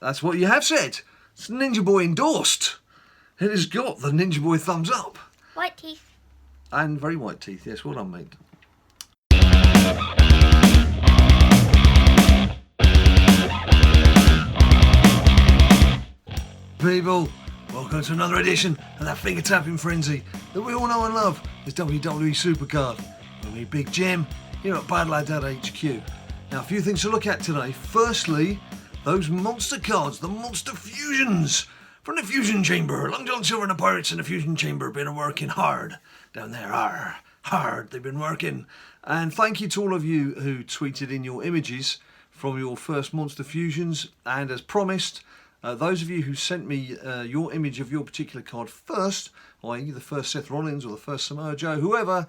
That's what you have said. It's Ninja Boy endorsed. It has got the Ninja Boy thumbs up. White teeth. And very white teeth, yes, well done, mate. People, welcome to another edition of that finger tapping frenzy that we all know and love. It's WWE SuperCard. With me, Big Jim, here at BadLadDad HQ. Now, a few things to look at today. Firstly, those monster cards, the monster fusions from the Fusion Chamber. Long John Silver and the Pirates in the Fusion Chamber have been working hard down there. Hard. They've been working. And thank you to all of you who tweeted in your images from your first monster fusions. And as promised, those of you who sent me your image of your particular card first, i.e. the first Seth Rollins or the first Samoa Joe, whoever,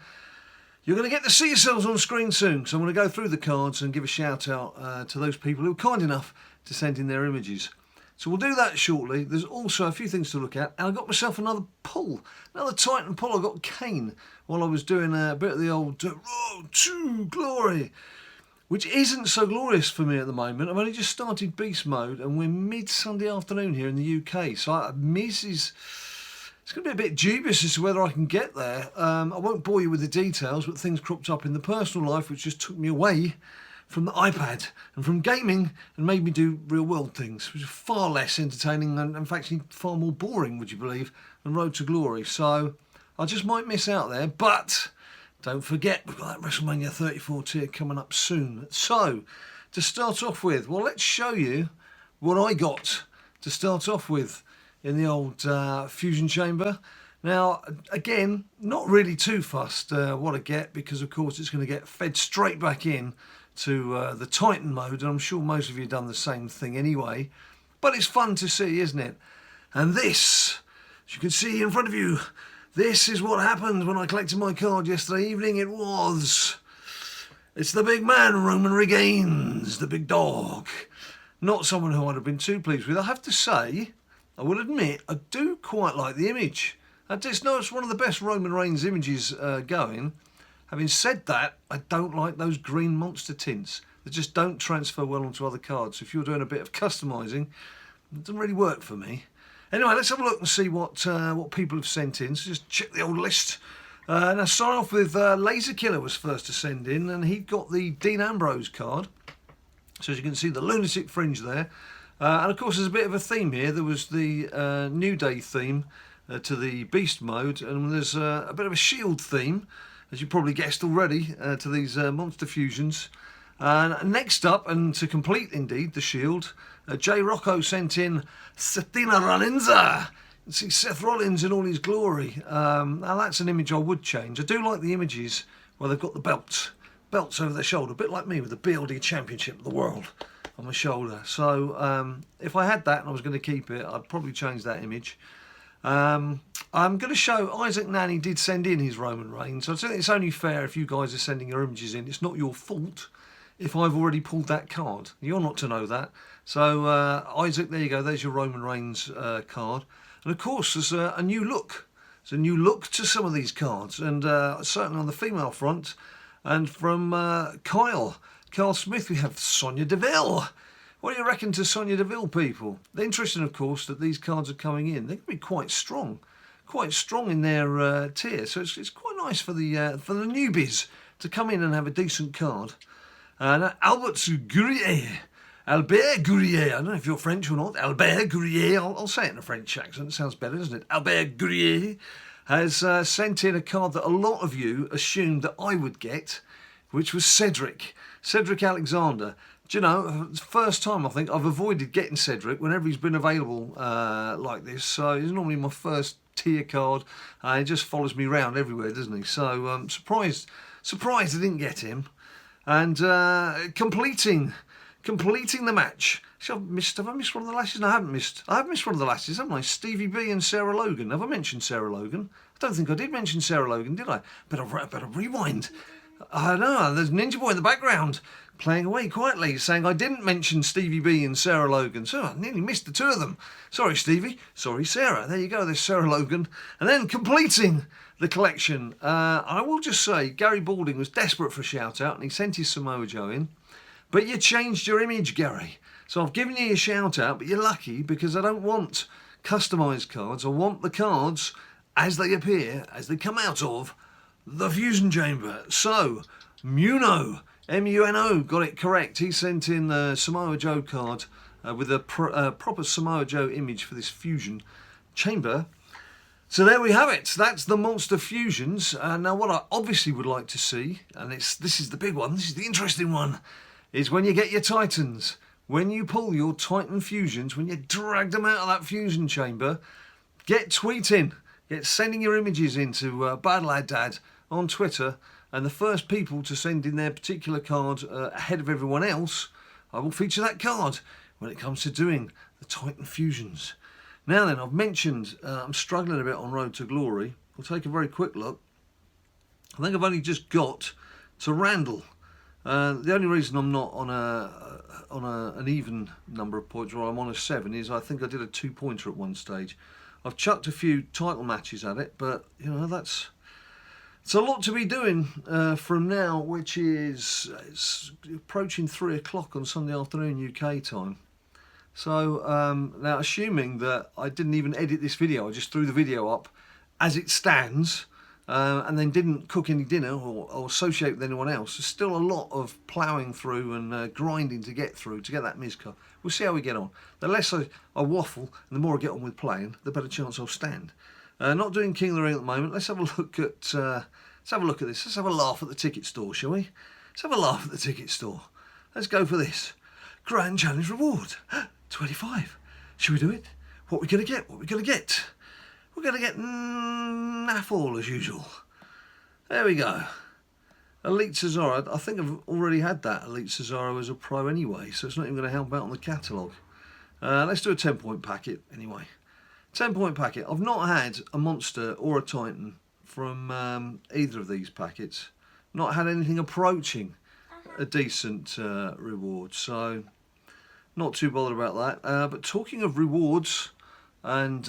you're going to get to see yourselves on screen soon. So I'm going to go through the cards and give a shout out to those people who were kind enough to send in their images. So we'll do that shortly. There's also a few things to look at. And I got myself another pull, another Titan pull. I got Kane while I was doing a bit of the old Road to Glory, which isn't so glorious for me at the moment. I've only just started Beast Mode and we're mid-Sunday afternoon here in the UK. So it's going to be a bit dubious as to whether I can get there. I won't bore you with the details, but things cropped up in the personal life which just took me away from the iPad and from gaming and made me do real world things, which are far less entertaining and in fact far more boring, would you believe, than Road to Glory. So I just might miss out there, but don't forget, we've got that WrestleMania 34 tier coming up soon. So, to start off with, well, let's show you what I got to start off with in the old Fusion Chamber. Now, again, not really too fussed what I get, because, of course, it's going to get fed straight back in to the Titan mode, and I'm sure most of you have done the same thing anyway. But it's fun to see, isn't it? And this, as you can see in front of you, this is what happened when I collected my card yesterday evening. It's the big man, Roman Reigns, the big dog. Not someone who I'd have been too pleased with. I have to say, I will admit, I do quite like the image. It's one of the best Roman Reigns images going. Having said that, I don't like those green monster tints. They just don't transfer well onto other cards. So if you're doing a bit of customising, it doesn't really work for me. Anyway, let's have a look and see what people have sent in. So just check the old list. Now, start off with Laser Killer was first to send in, and he got the Dean Ambrose card. So as you can see, the Lunatic Fringe there. And of course, there's a bit of a theme here. There was the New Day theme to the Beast mode, and there's a bit of a Shield theme, as you probably guessed already, to these monster fusions. Next up, and to complete indeed the Shield, Jay Rocco sent in Sethina Rollinsa. You see Seth Rollins in all his glory. Now that's an image I would change. I do like the images where they've got the belts over their shoulder, a bit like me with the BLD Championship of the World on my shoulder. So if I had that and I was going to keep it, I'd probably change that image. I'm going to show Isaac Nanny did send in his Roman Reigns. So I think it's only fair if you guys are sending your images in. It's not your fault if I've already pulled that card. You're not to know that. So Isaac, there you go. There's your Roman Reigns card. And of course, there's a new look. There's a new look to some of these cards, and certainly on the female front. And from Carl Smith, we have Sonya Deville. What do you reckon to Sonya Deville, people? They're interesting, of course, that these cards are coming in. They can be quite strong in their tier. So it's quite nice for the newbies to come in and have a decent card. Albert Gurrier. Albert Gurrier. I don't know if you're French or not. Albert Gurrier. I'll say it in a French accent. It sounds better, doesn't it? Albert Gurrier has sent in a card that a lot of you assumed that I would get, which was Cedric Alexander. Do you know, first time I think I've avoided getting Cedric whenever he's been available like this. So he's normally my first tier card. He just follows me around everywhere, doesn't he? So I'm surprised I didn't get him. And completing the match. Have I missed one of the lashes? No, I haven't missed. I have missed one of the lashes, haven't I? Stevie B and Sarah Logan. Have I mentioned Sarah Logan? I don't think I did mention Sarah Logan, did I? Better rewind. I know, there's Ninja Boy in the background playing away quietly, saying I didn't mention Stevie B and Sarah Logan. So I nearly missed the two of them. Sorry, Stevie. Sorry, Sarah. There you go, there's Sarah Logan. And then completing the collection. I will just say, Gary Balding was desperate for a shout-out, and he sent his Samoa Joe in. But you changed your image, Gary. So I've given you a shout out, but you're lucky because I don't want customised cards. I want the cards as they appear, as they come out of the Fusion Chamber. So, Muno, M-U-N-O, got it correct. He sent in the Samoa Joe card with a proper Samoa Joe image for this Fusion Chamber. So there we have it. That's the Monster Fusions. Now what I obviously would like to see, and this is the big one, this is the interesting one, is when you get your Titans, when you pull your Titan Fusions, when you drag them out of that Fusion Chamber, get tweeting, get sending your images into BadLadDad on Twitter, and the first people to send in their particular card ahead of everyone else, I will feature that card when it comes to doing the Titan Fusions. Now then, I've mentioned I'm struggling a bit on Road to Glory. We'll take a very quick look. I think I've only just got to Randall. The only reason I'm not on an even number of points, or I'm on a 7, is I think I did a 2-pointer at one stage. I've chucked a few title matches at it, but you know it's a lot to be doing from now, which is it's approaching 3 o'clock on Sunday afternoon UK time. So now, assuming that I didn't even edit this video, I just threw the video up as it stands and then didn't cook any dinner or associate with anyone else. There's still a lot of ploughing through and grinding to get through to get that Mizcar. We'll see how we get on. The less I waffle and the more I get on with playing, the better chance I'll stand. Not doing King of the Ring at the moment. Let's have a look at this. Let's have a laugh at the ticket store, shall we? Let's have a laugh at the ticket store. Let's go for this. Grand Challenge reward. 25. Should we do it? What are we going to get? What are we going to get? We're going to get naff all as usual. There we go. Elite Cesaro. I think I've already had that Elite Cesaro as a pro anyway, so it's not even going to help out on the catalogue. Let's do a 10-point packet anyway. 10-point packet. I've not had a Monster or a Titan from either of these packets. Not had anything approaching a decent reward, so not too bothered about that. But talking of rewards and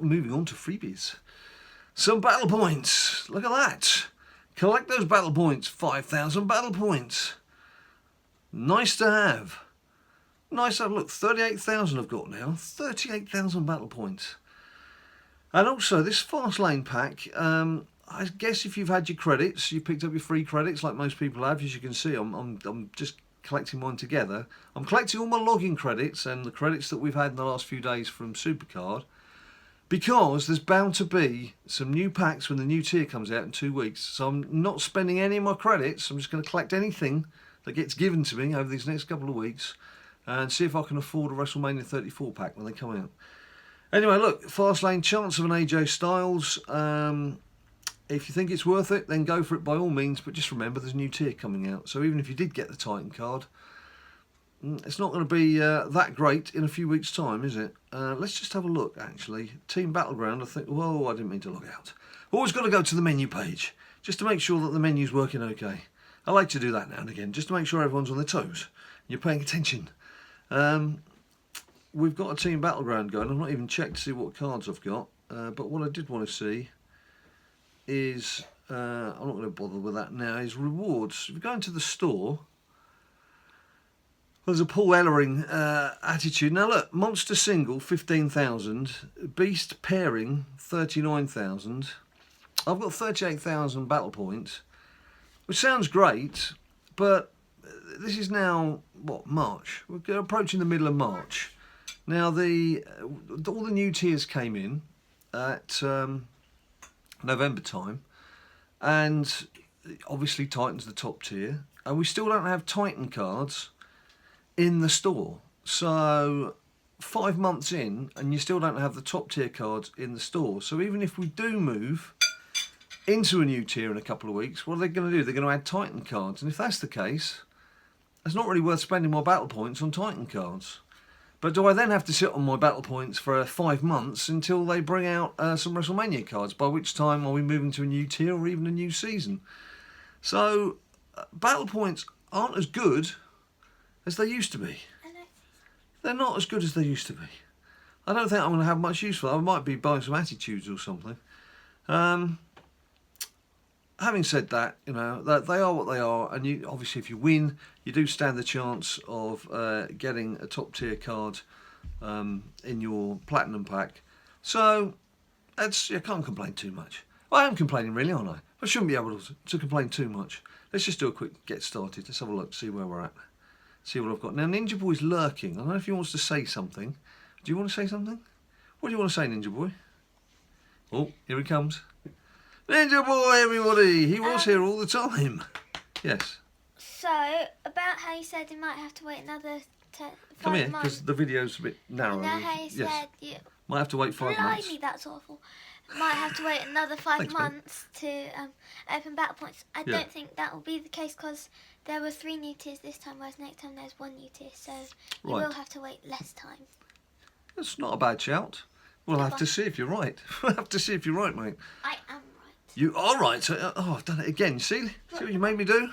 moving on to freebies, some battle points. Look at that. Collect those battle points. 5,000 battle points. Nice to have. Nice to have. Look, 38,000 I've got now. 38,000 battle points. And also this Fast Lane pack. I guess if you've had your credits, you picked up your free credits like most people have. As you can see, I'm just collecting mine together. I'm collecting all my login credits and the credits that we've had in the last few days from SuperCard, because there's bound to be some new packs when the new tier comes out in 2 weeks. So I'm not spending any of my credits. I'm just going to collect anything that gets given to me over these next couple of weeks and see if I can afford a WrestleMania 34 pack when they come out. Anyway, look, Fastlane, chance of an AJ Styles. If you think it's worth it, then go for it by all means, but just remember there's a new tier coming out. So even if you did get the Titan card, it's not going to be that great in a few weeks' time, is it? Let's just have a look, actually. Team Battleground, I think, whoa, I didn't mean to log out. Always got to go to the menu page, just to make sure that the menu's working okay. I like to do that now and again, just to make sure everyone's on their toes. You're paying attention. We've got a Team Battleground going. I've not even checked to see what cards I've got, but what I did want to see is, I'm not going to bother with that now, is rewards. If you go into the store, there's a Paul Ellering attitude. Now look, Monster Single, 15,000. Beast Pairing, 39,000. I've got 38,000 battle points, which sounds great, but this is now, what, March? We're approaching the middle of March. Now, all the new tiers came in at November time, and obviously Titan's the top tier, and we still don't have Titan cards in the store. So 5 months in and you still don't have the top tier cards in the store. So even if we do move into a new tier in a couple of weeks, what are they going to do? They're going to add Titan cards, and if that's the case, it's not really worth spending my battle points on Titan cards. But do I then have to sit on my battle points for 5 months until they bring out some WrestleMania cards, by which time are we moving to a new tier or even a new season? So battle points aren't as good as they used to be. They're not as good as they used to be. I don't think I'm going to have much use for them. I might be buying some attitudes or something. having said that, you know, that they are what they are, and you obviously if you win, you do stand the chance of getting a top tier card in your platinum pack. So I can't complain too much. Well, I am complaining really, aren't I? I shouldn't be able to complain too much. Let's just do a quick get started. Let's have a look, see where we're at. See what I've got. Now, Ninja Boy's lurking. I don't know if he wants to say something. Do you want to say something? What do you want to say, Ninja Boy? Oh, here he comes. Ninja Boy, everybody! He was here all the time. Yes. So, about how you said you might have to wait another 5 months. Come here, because the video's a bit narrow. I know how you said you... Might have to wait 5 months. Blimey, that's awful. Might have to wait another 5 Thanks, months to open battle points. I don't think that will be the case because there were 3 new tiers this time, whereas next time there's 1 new tier, so you will have to wait less time. That's not a bad shout. We'll have to see if you're right. We'll have to see if you're right, mate. I am right. You are right. So, I've done it again. See what you made me do?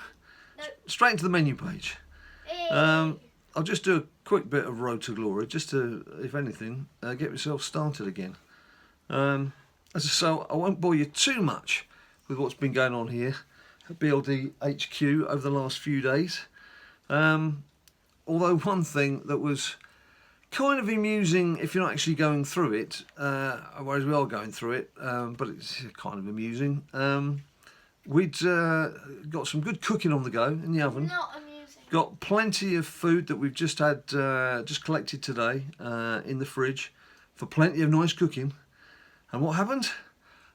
No. Straight into the menu page. Hey. I'll just do a quick bit of Road to Glory, just to, if anything, get myself started again. So I won't bore you too much with what's been going on here at BLD HQ over the last few days. Although one thing that was kind of amusing if you're not actually going through it, whereas we are going through it, but it's kind of amusing. We'd got some good cooking on the go in the oven. Not amusing. Got plenty of food that we've just had, just collected today in the fridge for plenty of nice cooking. And what happened?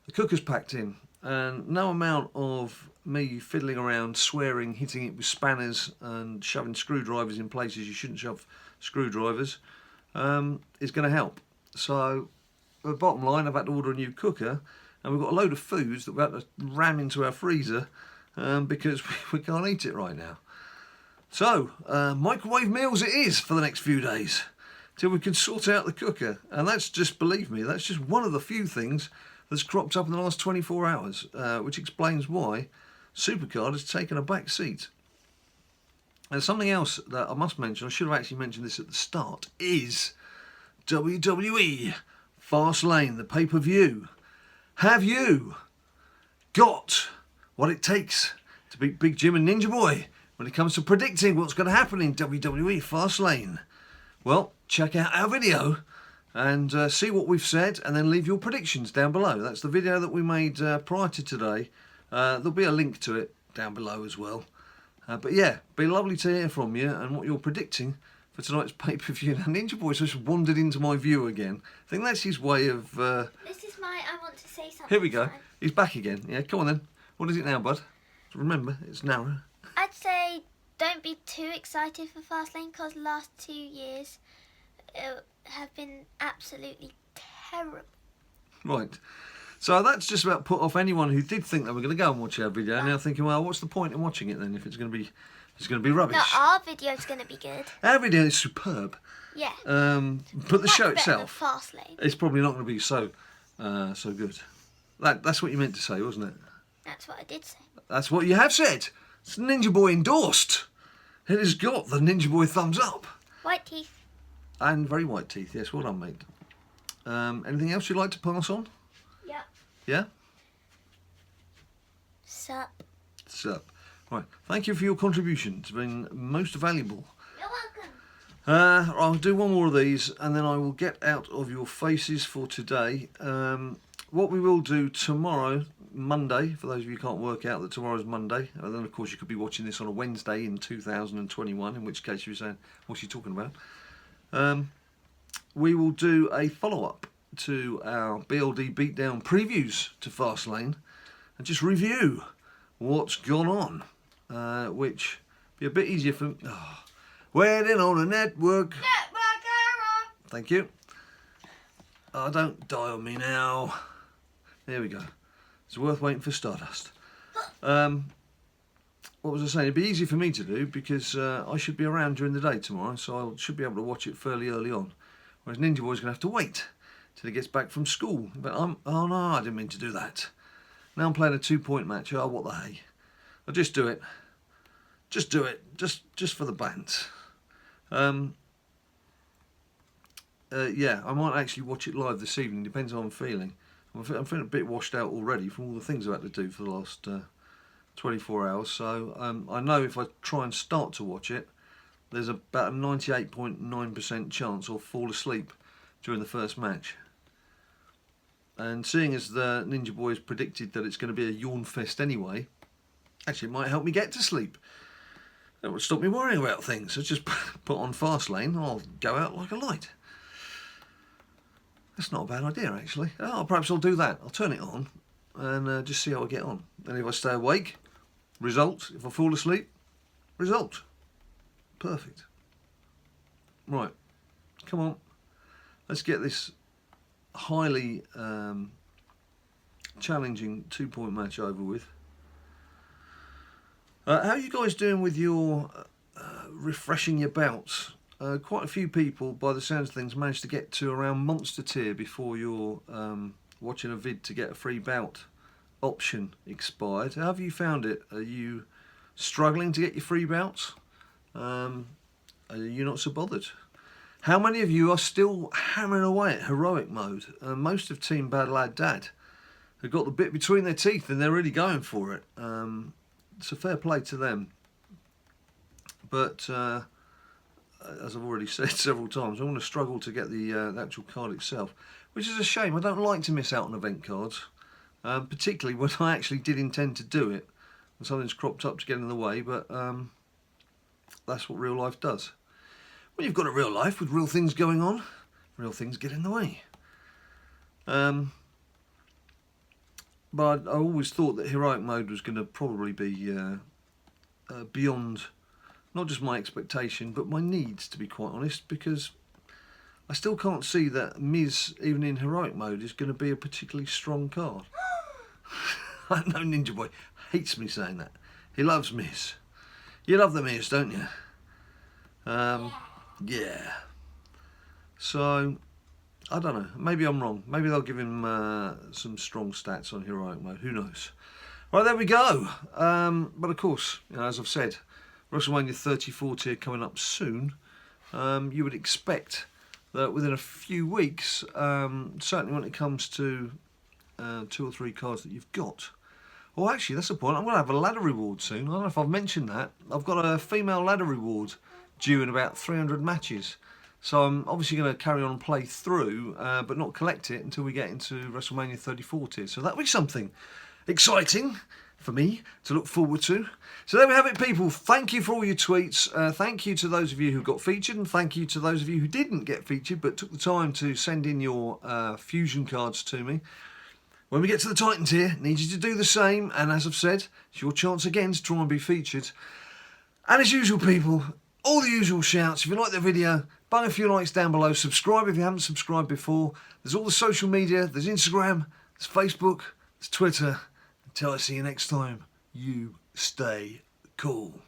The cooker's packed in, and no amount of me fiddling around, swearing, hitting it with spanners and shoving screwdrivers in places you shouldn't shove screwdrivers is going to help. So the bottom line, I've had to order a new cooker, and we've got a load of foods that we've had to ram into our freezer because we can't eat it right now. So microwave meals it is for the next few days till we can sort out the cooker, and that's just, believe me, that's just one of the few things that's cropped up in the last 24 hours, which explains why SuperCard has taken a back seat. And something else that I must mention, I should have actually mentioned this at the start, is WWE Fastlane, the pay-per-view. Have you got what it takes to beat Big Jim and Ninja Boy when it comes to predicting what's going to happen in WWE Fastlane? Well, check out our video and see what we've said, and then leave your predictions down below. That's the video that we made prior to today. There'll be a link to it down below as well. But yeah, be lovely to hear from you and what you're predicting for tonight's pay-per-view. Now, Ninja Boy's just wandered into my view again. I think that's his way of... This is my I want to say something. Here we go. Time. He's back again. Yeah, come on then. What is it now, bud? Remember, it's narrow. I'd say don't be too excited for Fastlane because the last 2 years have been absolutely terrible. Right. So that's just about put off anyone who did think they were going to go and watch our video, and now thinking, well, what's the point in watching it then if it's going to be rubbish? No, our video's going to be good. Our video is superb. Yeah. But the show itself, Fastlane. it's probably not going to be so good. That's what you meant to say, wasn't it? That's what I did say. That's what you have said. It's Ninja Boy endorsed. It has got the Ninja Boy thumbs up. White teeth. And very white teeth, yes, well done, mate. Anything else you'd like to pass on? Yeah. Yeah? Sup. Sup. Right, thank you for your contribution. It's been most valuable. You're welcome. I'll do one more of these and then I will get out of your faces for today. What we will do tomorrow, Monday, for those of you who can't work out that tomorrow's Monday, and then of course you could be watching this on a Wednesday in 2021, in which case you're saying, what's she talking about? We will do a follow-up to our BLD Beatdown previews to Fastlane and just review what's gone on, which be a bit easier for... Oh, waiting on a network. Network error. Thank you. Oh, don't die on me now. There we go. It's worth waiting for Stardust. What was I saying? It'd be easy for me to do because I should be around during the day tomorrow, so I should be able to watch it fairly early on. Whereas Ninja Boy's going to have to wait till he gets back from school. But oh no, I didn't mean to do that. Now I'm playing a 2-point match. Oh, what the hey. I'll just do it. Just do it. Just for the bands. Yeah, I might actually watch it live this evening. Depends how I'm feeling. I'm feeling a bit washed out already from all the things I've had to do for the last 24 hours. So I know if I try and start to watch it, there's about a 98.9% chance I'll fall asleep during the first match. And seeing as the Ninja Boys predicted that it's going to be a yawn fest anyway, actually it might help me get to sleep. It would stop me worrying about things. So just put on Fastlane and I'll go out like a light. That's not a bad idea, actually. Oh, perhaps I'll do that. I'll turn it on and just see how I get on. And if I stay awake, result. If I fall asleep, result. Perfect. Right. Come on. Let's get this highly challenging 2-point match over with. How are you guys doing with your refreshing your bouts? Quite a few people, by the sounds of things, managed to get to around Monster Tier before your watching a vid to get a free bout option expired. How have you found it? Are you struggling to get your free bouts? Are you not so bothered? How many of you are still hammering away at heroic mode? Most of Team BadLadDad have got the bit between their teeth and they're really going for it. It's a fair play to them. But as I've already said several times, I'm going to struggle to get the actual card itself, which is a shame. I don't like to miss out on event cards, particularly when I actually did intend to do it and something's cropped up to get in the way, but that's what real life does. When you've got a real life with real things going on, real things get in the way. But I always thought that heroic mode was going to probably be beyond not just my expectation, but my needs, to be quite honest, because I still can't see that Miz, even in heroic mode, is going to be a particularly strong card. I know Ninja Boy hates me saying that. He loves Miz. You love the Miz, don't you? Yeah. So, I don't know. Maybe I'm wrong. Maybe they'll give him some strong stats on heroic mode. Who knows? Right, there we go. But of course, you know, as I've said, WrestleMania 34 tier coming up soon. You would expect that within a few weeks, certainly when it comes to 2 or 3 cards that you've got. Oh, actually, that's the point. I'm going to have a ladder reward soon. I don't know if I've mentioned that. I've got a female ladder reward due in about 300 matches. So I'm obviously going to carry on and play through, but not collect it until we get into WrestleMania 34 tier. So that'll be something exciting for me to look forward to. So there we have it, people. Thank you for all your tweets. Thank you to those of you who got featured, and thank you to those of you who didn't get featured but took the time to send in your fusion cards to me. When we get to the Titan tier, I need you to do the same, and as I've said, it's your chance again to try and be featured. And as usual, people, all the usual shouts. If you like the video, bung a few likes down below. Subscribe if you haven't subscribed before. There's all the social media. There's Instagram, there's Facebook, there's Twitter. Until I see you next time, you stay cool.